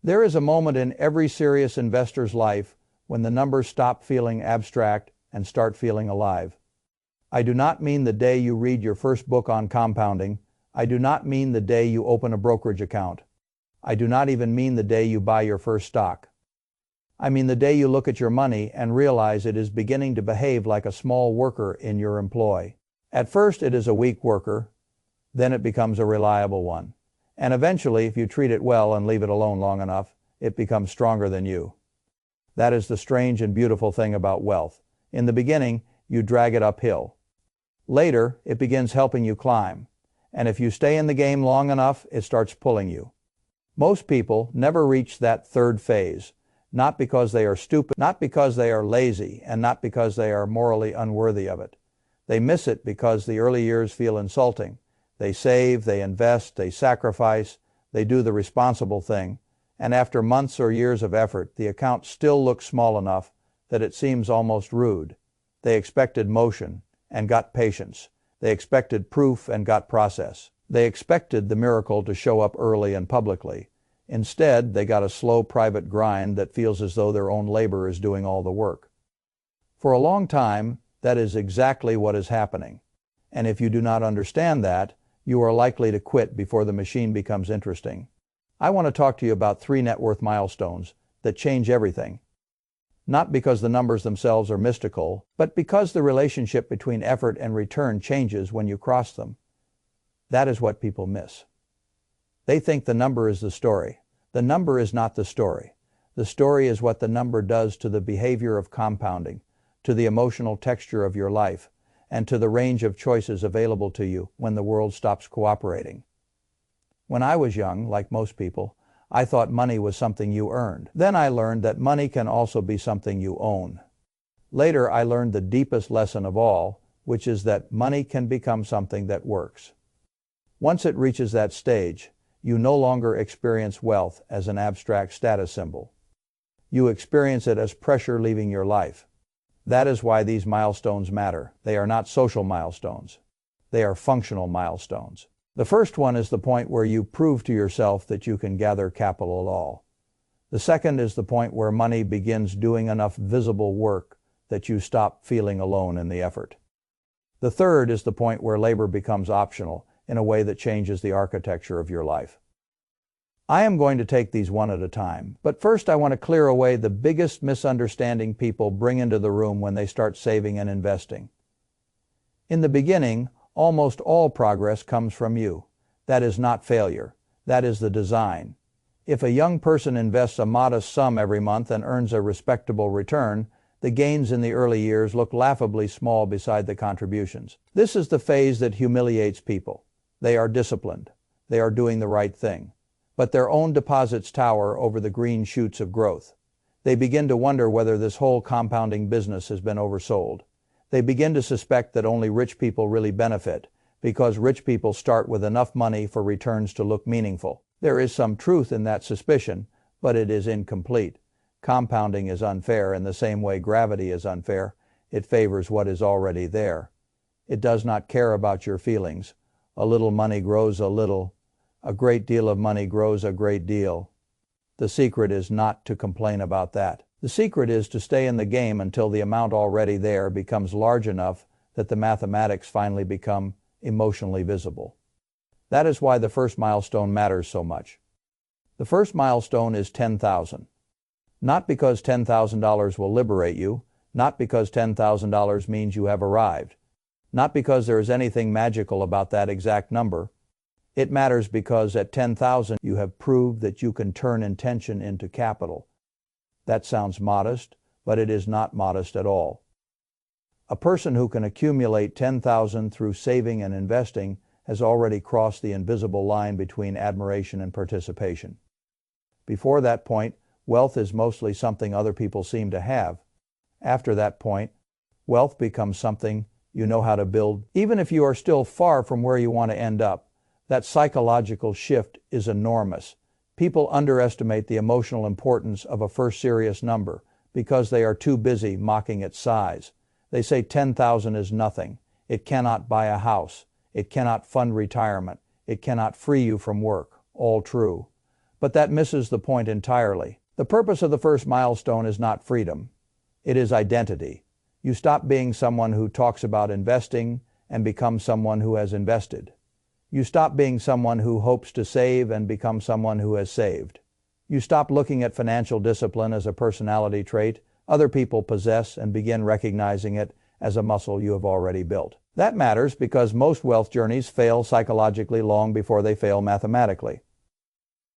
There is a moment in every serious investor's life when the numbers stop feeling abstract and start feeling alive. I do not mean the day you read your first book on compounding. I do not mean the day you open a brokerage account. I do not even mean the day you buy your first stock. I mean the day you look at your money and realize it is beginning to behave like a small worker in your employ. At first it is a weak worker, then it becomes a reliable one. And eventually, if you treat it well and leave it alone long enough, it becomes stronger than you. That is the strange and beautiful thing about wealth. In the beginning, you drag it uphill. Later, it begins helping you climb. And if you stay in the game long enough, it starts pulling you. Most people never reach that third phase, not because they are stupid, not because they are lazy, and not because they are morally unworthy of it. They miss it because the early years feel insulting. They save, they invest, they sacrifice, they do the responsible thing, and after months or years of effort, the account still looks small enough that it seems almost rude. They expected motion and got patience. They expected proof and got process. They expected the miracle to show up early and publicly. Instead, they got a slow private grind that feels as though their own labor is doing all the work. For a long time, that is exactly what is happening. And if you do not understand that, you are likely to quit before the machine becomes interesting. I want to talk to you about 3 net worth milestones that change everything. Not because the numbers themselves are mystical, but because the relationship between effort and return changes when you cross them. That is what people miss. They think the number is the story. The number is not the story. The story is what the number does to the behavior of compounding, to the emotional texture of your life, and to the range of choices available to you when the world stops cooperating. When I was young, like most people, I thought money was something you earned. Then I learned that money can also be something you own. Later, I learned the deepest lesson of all, which is that money can become something that works. Once it reaches that stage, you no longer experience wealth as an abstract status symbol. You experience it as pressure leaving your life. That is why these milestones matter. They are not social milestones. They are functional milestones. The first one is the point where you prove to yourself that you can gather capital at all. The second is the point where money begins doing enough visible work that you stop feeling alone in the effort. The third is the point where labor becomes optional in a way that changes the architecture of your life. I am going to take these one at a time, but first I want to clear away the biggest misunderstanding people bring into the room when they start saving and investing. In the beginning, almost all progress comes from you. That is not failure. That is the design. If a young person invests a modest sum every month and earns a respectable return, the gains in the early years look laughably small beside the contributions. This is the phase that humiliates people. They are disciplined. They are doing the right thing. But their own deposits tower over the green shoots of growth. They begin to wonder whether this whole compounding business has been oversold. They begin to suspect that only rich people really benefit, because rich people start with enough money for returns to look meaningful. There is some truth in that suspicion, but it is incomplete. Compounding is unfair in the same way gravity is unfair. It favors what is already there. It does not care about your feelings. A little money grows a little. A great deal of money grows a great deal. The secret is not to complain about that. The secret is to stay in the game until the amount already there becomes large enough that the mathematics finally become emotionally visible. That is why the first milestone matters so much. The first milestone is $10,000. Not because $10,000 will liberate you, not because $10,000 means you have arrived, not because there is anything magical about that exact number. It matters because at 10,000 you have proved that you can turn intention into capital. That sounds modest, but it is not modest at all. A person who can accumulate 10,000 through saving and investing has already crossed the invisible line between admiration and participation. Before that point, wealth is mostly something other people seem to have. After that point, wealth becomes something you know how to build. Even if you are still far from where you want to end up, that psychological shift is enormous. People underestimate the emotional importance of a first serious number because they are too busy mocking its size. They say 10,000 is nothing. It cannot buy a house. It cannot fund retirement. It cannot free you from work. All true. But that misses the point entirely. The purpose of the first milestone is not freedom. It is identity. You stop being someone who talks about investing and become someone who has invested. You stop being someone who hopes to save and become someone who has saved. You stop looking at financial discipline as a personality trait other people possess and begin recognizing it as a muscle you have already built. That matters because most wealth journeys fail psychologically long before they fail mathematically.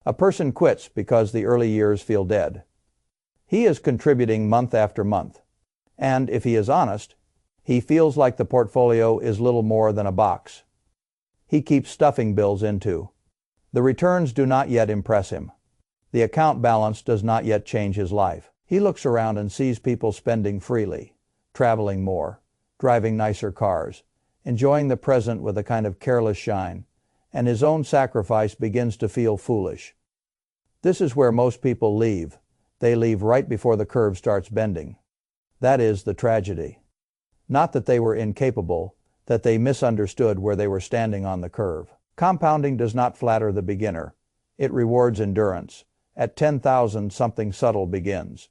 A person quits because the early years feel dead. He is contributing month after month. And if he is honest, he feels like the portfolio is little more than a box he keeps stuffing bills into. The returns do not yet impress him. The account balance does not yet change his life. He looks around and sees people spending freely, traveling more, driving nicer cars, enjoying the present with a kind of careless shine, and his own sacrifice begins to feel foolish. This is where most people leave. They leave right before the curve starts bending. That is the tragedy. Not that they were incapable, that they misunderstood where they were standing on the curve. Compounding does not flatter the beginner. It rewards endurance. At 10,000, something subtle begins.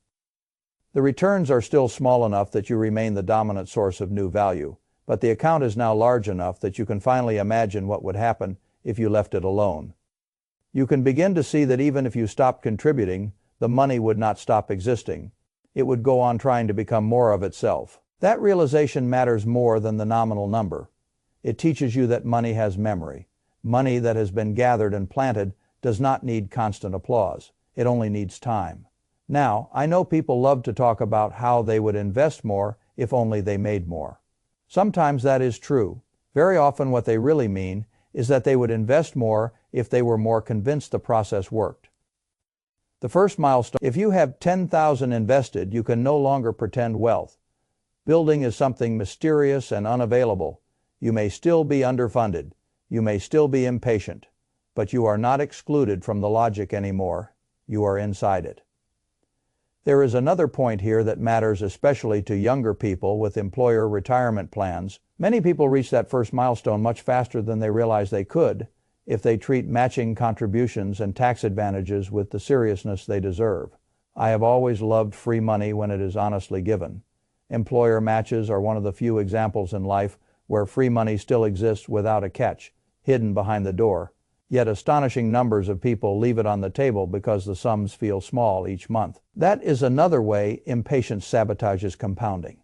The returns are still small enough that you remain the dominant source of new value, but the account is now large enough that you can finally imagine what would happen if you left it alone. You can begin to see that even if you stopped contributing, the money would not stop existing. It would go on trying to become more of itself. That realization matters more than the nominal number. It teaches you that money has memory. Money that has been gathered and planted does not need constant applause. It only needs time. Now, I know people love to talk about how they would invest more if only they made more. Sometimes that is true. Very often what they really mean is that they would invest more if they were more convinced the process worked. The first milestone: if you have 10,000 invested, you can no longer pretend wealth. Building is something mysterious and unavailable. You may still be underfunded. You may still be impatient. But you are not excluded from the logic anymore. You are inside it. There is another point here that matters especially to younger people with employer retirement plans. Many people reach that first milestone much faster than they realize they could if they treat matching contributions and tax advantages with the seriousness they deserve. I have always loved free money when it is honestly given. Employer matches are one of the few examples in life where free money still exists without a catch, hidden behind the door. Yet astonishing numbers of people leave it on the table because the sums feel small each month. That is another way impatience sabotages compounding.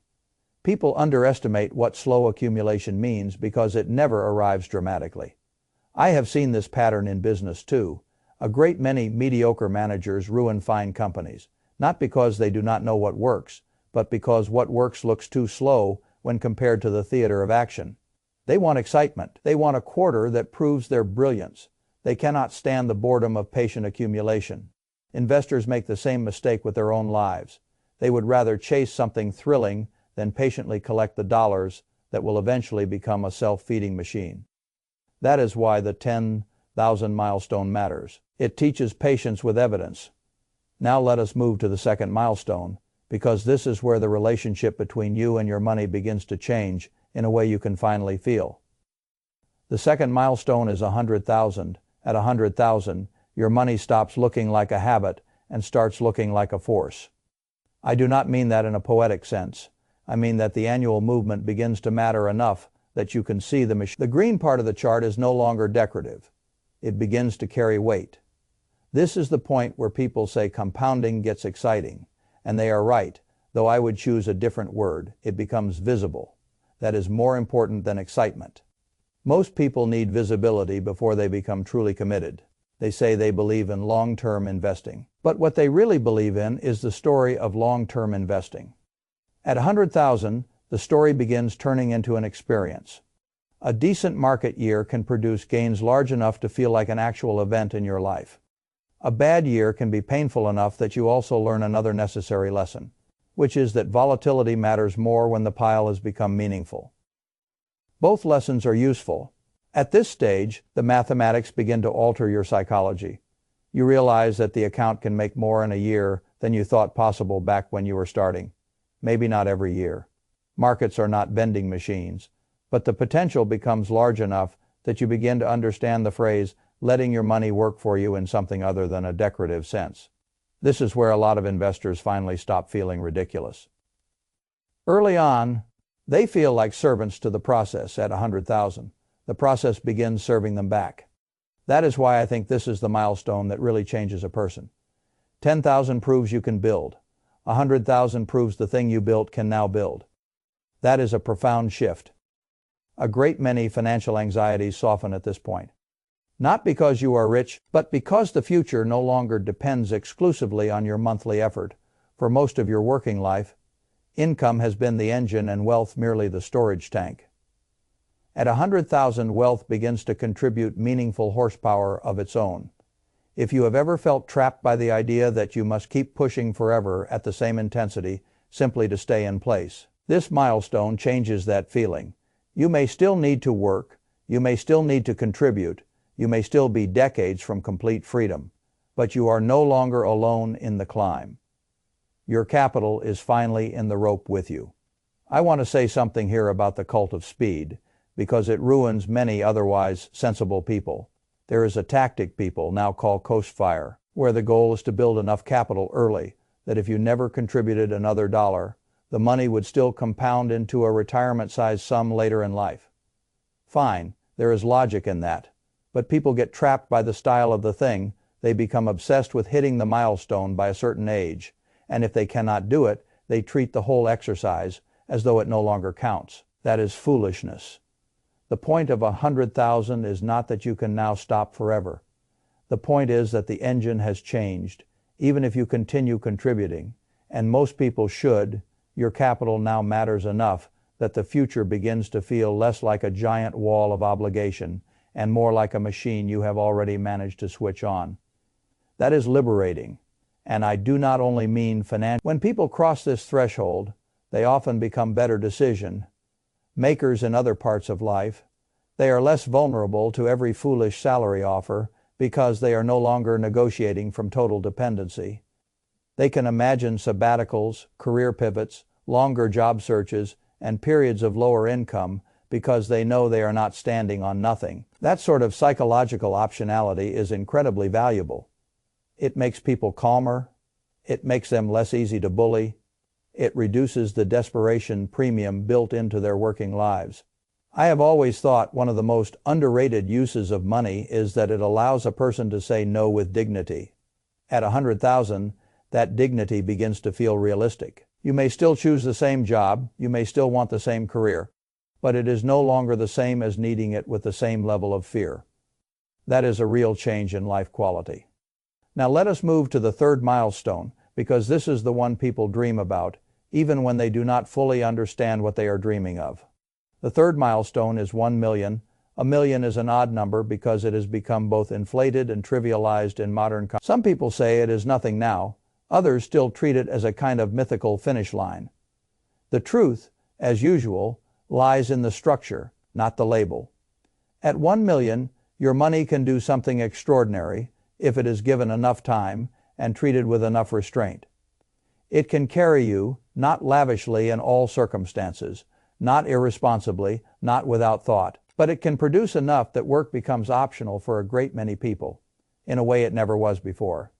People underestimate what slow accumulation means because it never arrives dramatically. I have seen this pattern in business too. A great many mediocre managers ruin fine companies, not because they do not know what works, but because what works looks too slow when compared to the theater of action. They want excitement. They want a quarter that proves their brilliance. They cannot stand the boredom of patient accumulation. Investors make the same mistake with their own lives. They would rather chase something thrilling than patiently collect the dollars that will eventually become a self-feeding machine. That is why the 10,000 milestone matters. It teaches patience with evidence. Now let us move to the second milestone, because this is where the relationship between you and your money begins to change in a way you can finally feel. The second milestone is 100,000. At 100,000, your money stops looking like a habit and starts looking like a force. I do not mean that in a poetic sense. I mean that the annual movement begins to matter enough that you can see the machine. The green part of the chart is no longer decorative. It begins to carry weight. This is the point where people say compounding gets exciting, and they are right, though I would choose a different word. It becomes visible. That is more important than excitement. Most people need visibility before they become truly committed. They say they believe in long-term investing. But what they really believe in is the story of long-term investing. At 100,000, the story begins turning into an experience. A decent market year can produce gains large enough to feel like an actual event in your life. A bad year can be painful enough that you also learn another necessary lesson, which is that volatility matters more when the pile has become meaningful. Both lessons are useful. At this stage, the mathematics begin to alter your psychology. You realize that the account can make more in a year than you thought possible back when you were starting. Maybe not every year. Markets are not vending machines, but the potential becomes large enough that you begin to understand the phrase, letting your money work for you in something other than a decorative sense. This is where a lot of investors finally stop feeling ridiculous. Early on, they feel like servants to the process at 100,000. The process begins serving them back. That is why I think this is the milestone that really changes a person. 10,000 proves you can build. 100,000 proves the thing you built can now build. That is a profound shift. A great many financial anxieties soften at this point. Not because you are rich, but because the future no longer depends exclusively on your monthly effort. For most of your working life, income has been the engine and wealth merely the storage tank. At 100,000, wealth begins to contribute meaningful horsepower of its own. If you have ever felt trapped by the idea that you must keep pushing forever at the same intensity simply to stay in place, this milestone changes that feeling. You may still need to work, you may still need to contribute, you may still be decades from complete freedom, but you are no longer alone in the climb. Your capital is finally in the rope with you. I want to say something here about the cult of speed, because it ruins many otherwise sensible people. There is a tactic people now call coast fire, where the goal is to build enough capital early that if you never contributed another dollar, the money would still compound into a retirement-sized sum later in life. Fine, there is logic in that, but people get trapped by the style of the thing. They become obsessed with hitting the milestone by a certain age, and if they cannot do it, they treat the whole exercise as though it no longer counts. That is foolishness. The point of 100,000 is not that you can now stop forever. The point is that the engine has changed. Even if you continue contributing, and most people should, your capital now matters enough that the future begins to feel less like a giant wall of obligation and more like a machine you have already managed to switch on. That is liberating. And I do not only mean financial. When people cross this threshold, they often become better decision makers in other parts of life. They are less vulnerable to every foolish salary offer because they are no longer negotiating from total dependency. They can imagine sabbaticals, career pivots, longer job searches, and periods of lower income because they know they are not standing on nothing. That sort of psychological optionality is incredibly valuable. It makes people calmer. It makes them less easy to bully. It reduces the desperation premium built into their working lives. I have always thought one of the most underrated uses of money is that it allows a person to say no with dignity. At 100,000, that dignity begins to feel realistic. You may still choose the same job, you may still want the same career, but it is no longer the same as needing it with the same level of fear. That is a real change in life quality. Now let us move to the third milestone, because this is the one people dream about, even when they do not fully understand what they are dreaming of. The third milestone is 1 million. A million is an odd number because it has become both inflated and trivialized in modern context. Some people say it is nothing now. Others still treat it as a kind of mythical finish line. The truth, as usual, lies in the structure, not the label. At 1 million, your money can do something extraordinary if it is given enough time and treated with enough restraint. It can carry you, not lavishly in all circumstances, not irresponsibly, not without thought, but it can produce enough that work becomes optional for a great many people, in a way it never was before.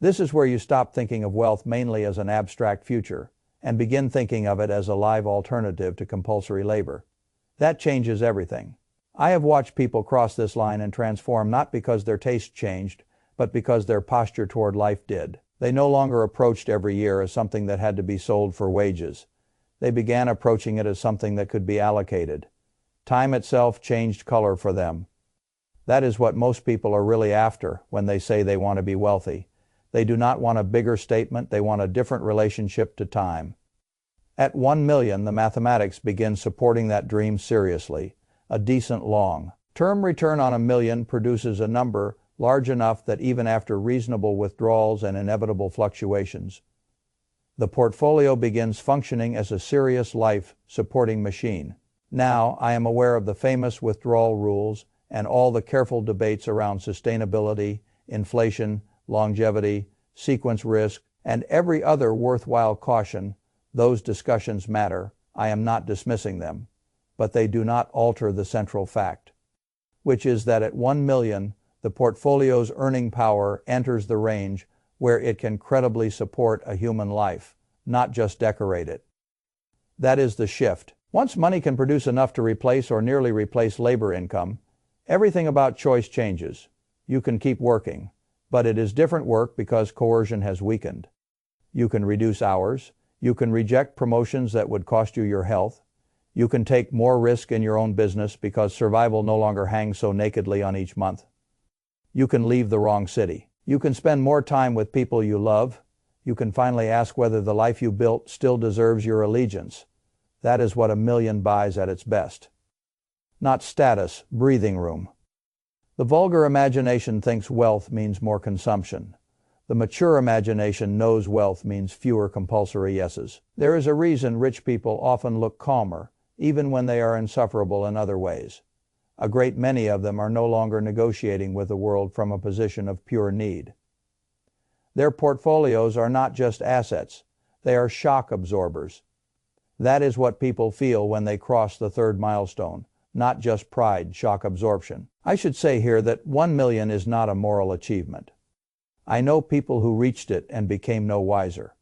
This is where you stop thinking of wealth mainly as an abstract future and begin thinking of it as a live alternative to compulsory labor. That changes everything. I have watched people cross this line and transform not because their taste changed, but because their posture toward life did. They no longer approached every year as something that had to be sold for wages. They began approaching it as something that could be allocated. Time itself changed color for them. That is what most people are really after when they say they want to be wealthy. They do not want a bigger statement, they want a different relationship to time. At 1 million, the mathematics begin supporting that dream seriously. A decent long-term return on 1 million produces a number large enough that even after reasonable withdrawals and inevitable fluctuations, the portfolio begins functioning as a serious life-supporting machine. Now, I am aware of the famous withdrawal rules and all the careful debates around sustainability, inflation, longevity, sequence risk, and every other worthwhile caution. Those discussions matter. I am not dismissing them, but they do not alter the central fact, which is that at 1 million, the portfolio's earning power enters the range where it can credibly support a human life, not just decorate it. That is the shift. Once money can produce enough to replace or nearly replace labor income, everything about choice changes. You can keep working, but it is different work because coercion has weakened. You can reduce hours. You can reject promotions that would cost you your health. You can take more risk in your own business because survival no longer hangs so nakedly on each month. You can leave the wrong city. You can spend more time with people you love. You can finally ask whether the life you built still deserves your allegiance. That is what $1 million buys at its best. Not status, breathing room. The vulgar imagination thinks wealth means more consumption. The mature imagination knows wealth means fewer compulsory yeses. There is a reason rich people often look calmer, even when they are insufferable in other ways. A great many of them are no longer negotiating with the world from a position of pure need. Their portfolios are not just assets, they are shock absorbers. That is what people feel when they cross the third milestone, not just pride, shock absorption. I should say here that 1 million is not a moral achievement. I know people who reached it and became no wiser.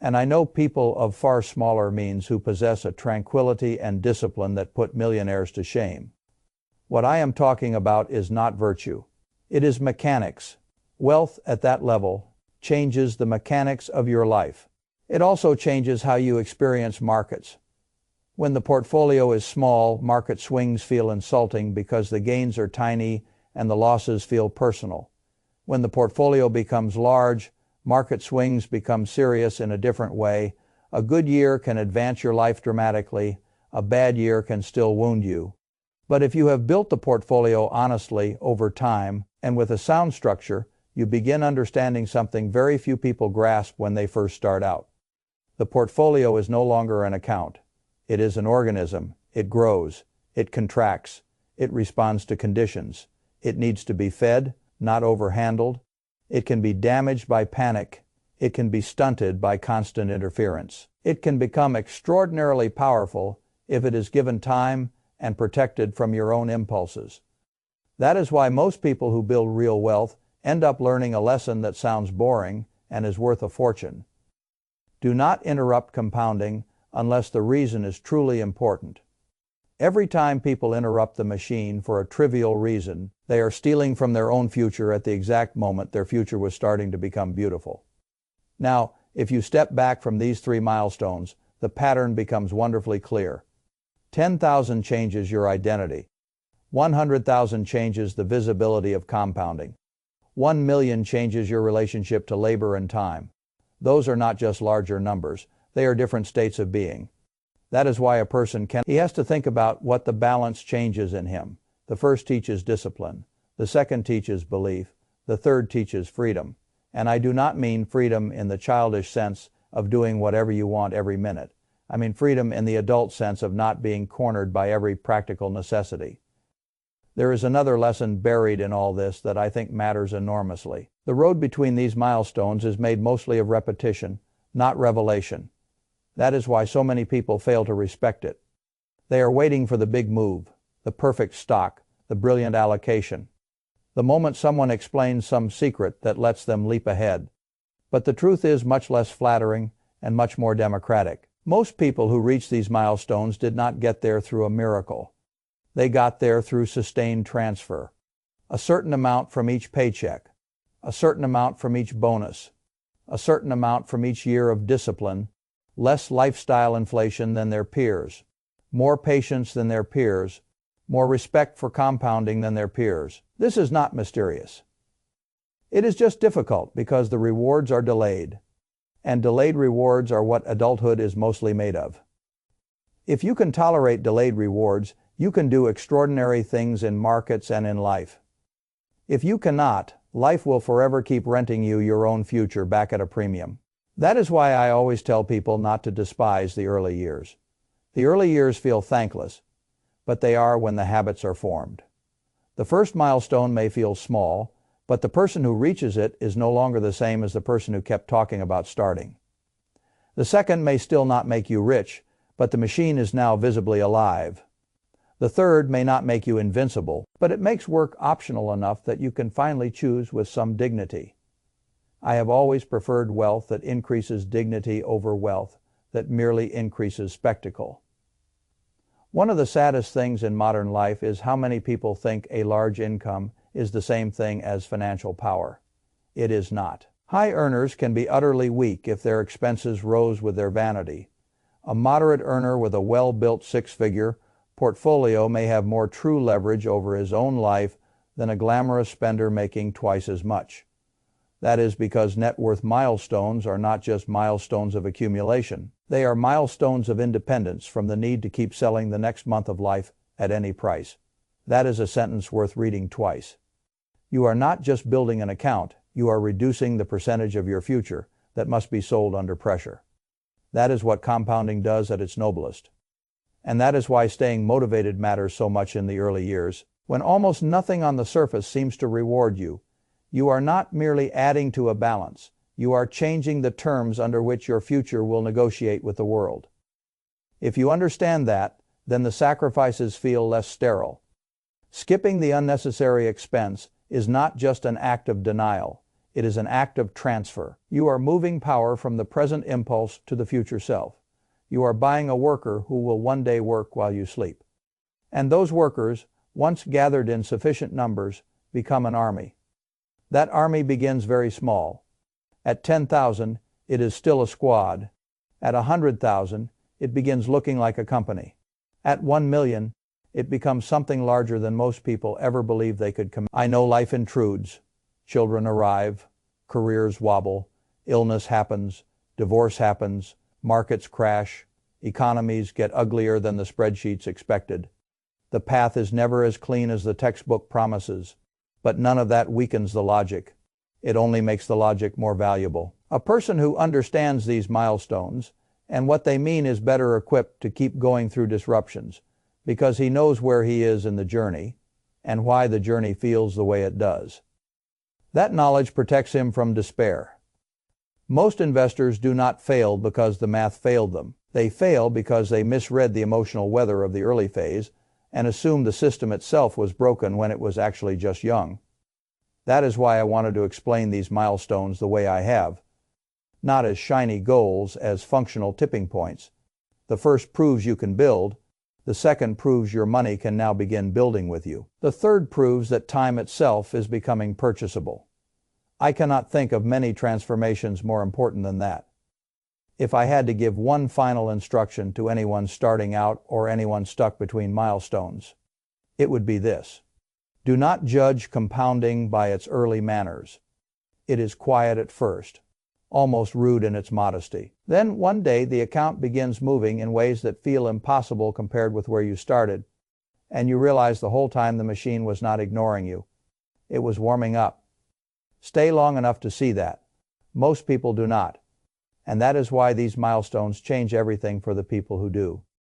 And I know people of far smaller means who possess a tranquility and discipline that put millionaires to shame. What I am talking about is not virtue. It is mechanics. Wealth at that level changes the mechanics of your life. It also changes how you experience markets. When the portfolio is small, market swings feel insulting because the gains are tiny and the losses feel personal. When the portfolio becomes large, market swings become serious in a different way. A good year can advance your life dramatically. A bad year can still wound you. But if you have built the portfolio honestly over time and with a sound structure, you begin understanding something very few people grasp when they first start out. The portfolio is no longer an account. It is an organism. It grows. It contracts. It responds to conditions. It needs to be fed, not overhandled. It can be damaged by panic. It can be stunted by constant interference. It can become extraordinarily powerful if it is given time and protected from your own impulses. That is why most people who build real wealth end up learning a lesson that sounds boring and is worth a fortune. Do not interrupt compounding unless the reason is truly important. Every time people interrupt the machine for a trivial reason, they are stealing from their own future at the exact moment their future was starting to become beautiful. Now, if you step back from these 3 milestones, the pattern becomes wonderfully clear. 10,000 changes your identity. 100,000 changes the visibility of compounding. 1 million changes your relationship to labor and time. Those are not just larger numbers. They are different states of being. That is why a person he has to think about what the balance changes in him. The first teaches discipline. The second teaches belief. The third teaches freedom. And I do not mean freedom in the childish sense of doing whatever you want every minute. I mean freedom in the adult sense of not being cornered by every practical necessity. There is another lesson buried in all this that I think matters enormously. The road between these milestones is made mostly of repetition, not revelation. That is why so many people fail to respect it. They are waiting for the big move, the perfect stock, the brilliant allocation, the moment someone explains some secret that lets them leap ahead. But the truth is much less flattering and much more democratic. Most people who reach these milestones did not get there through a miracle. They got there through sustained transfer. A certain amount from each paycheck, a certain amount from each bonus, a certain amount from each year of discipline, less lifestyle inflation than their peers, more patience than their peers, more respect for compounding than their peers. This is not mysterious. It is just difficult because the rewards are delayed, and delayed rewards are what adulthood is mostly made of. If you can tolerate delayed rewards, you can do extraordinary things in markets and in life. If you cannot, life will forever keep renting you your own future back at a premium. That is why I always tell people not to despise the early years. The early years feel thankless, but they are when the habits are formed. The first milestone may feel small, but the person who reaches it is no longer the same as the person who kept talking about starting. The second may still not make you rich, but the machine is now visibly alive. The third may not make you invincible, but it makes work optional enough that you can finally choose with some dignity. I have always preferred wealth that increases dignity over wealth that merely increases spectacle. One of the saddest things in modern life is how many people think a large income is the same thing as financial power. It is not. High earners can be utterly weak if their expenses rose with their vanity. A moderate earner with a well-built six-figure portfolio may have more true leverage over his own life than a glamorous spender making twice as much. That is because net worth milestones are not just milestones of accumulation. They are milestones of independence from the need to keep selling the next month of life at any price. That is a sentence worth reading twice. You are not just building an account, you are reducing the percentage of your future that must be sold under pressure. That is what compounding does at its noblest. And that is why staying motivated matters so much in the early years. When almost nothing on the surface seems to reward you, you are not merely adding to a balance, you are changing the terms under which your future will negotiate with the world. If you understand that, then the sacrifices feel less sterile. Skipping the unnecessary expense is not just an act of denial, it is an act of transfer. You are moving power from the present impulse to the future self. You are buying a worker who will one day work while you sleep. And those workers, once gathered in sufficient numbers, become an army. That army begins very small. At 10,000, it is still a squad. At 100,000, it begins looking like a company. At 1 million, it becomes something larger than most people ever believed they could command. I know life intrudes. Children arrive, careers wobble, illness happens, divorce happens, markets crash, economies get uglier than the spreadsheets expected. The path is never as clean as the textbook promises, but none of that weakens the logic. It only makes the logic more valuable. A person who understands these milestones and what they mean is better equipped to keep going through disruptions because he knows where he is in the journey and why the journey feels the way it does. That knowledge protects him from despair. Most investors do not fail because the math failed them. They fail because they misread the emotional weather of the early phase and assumed the system itself was broken when it was actually just young. That is why I wanted to explain these milestones the way I have, not as shiny goals, as functional tipping points. The first proves you can build. The second proves your money can now begin building with you. The third proves that time itself is becoming purchasable. I cannot think of many transformations more important than that. If I had to give one final instruction to anyone starting out or anyone stuck between milestones, it would be this. Do not judge compounding by its early manners. It is quiet at first, almost rude in its modesty. Then one day the account begins moving in ways that feel impossible compared with where you started, and you realize the whole time the machine was not ignoring you. It was warming up. Stay long enough to see that. Most people do not, and that is why these milestones change everything for the people who do.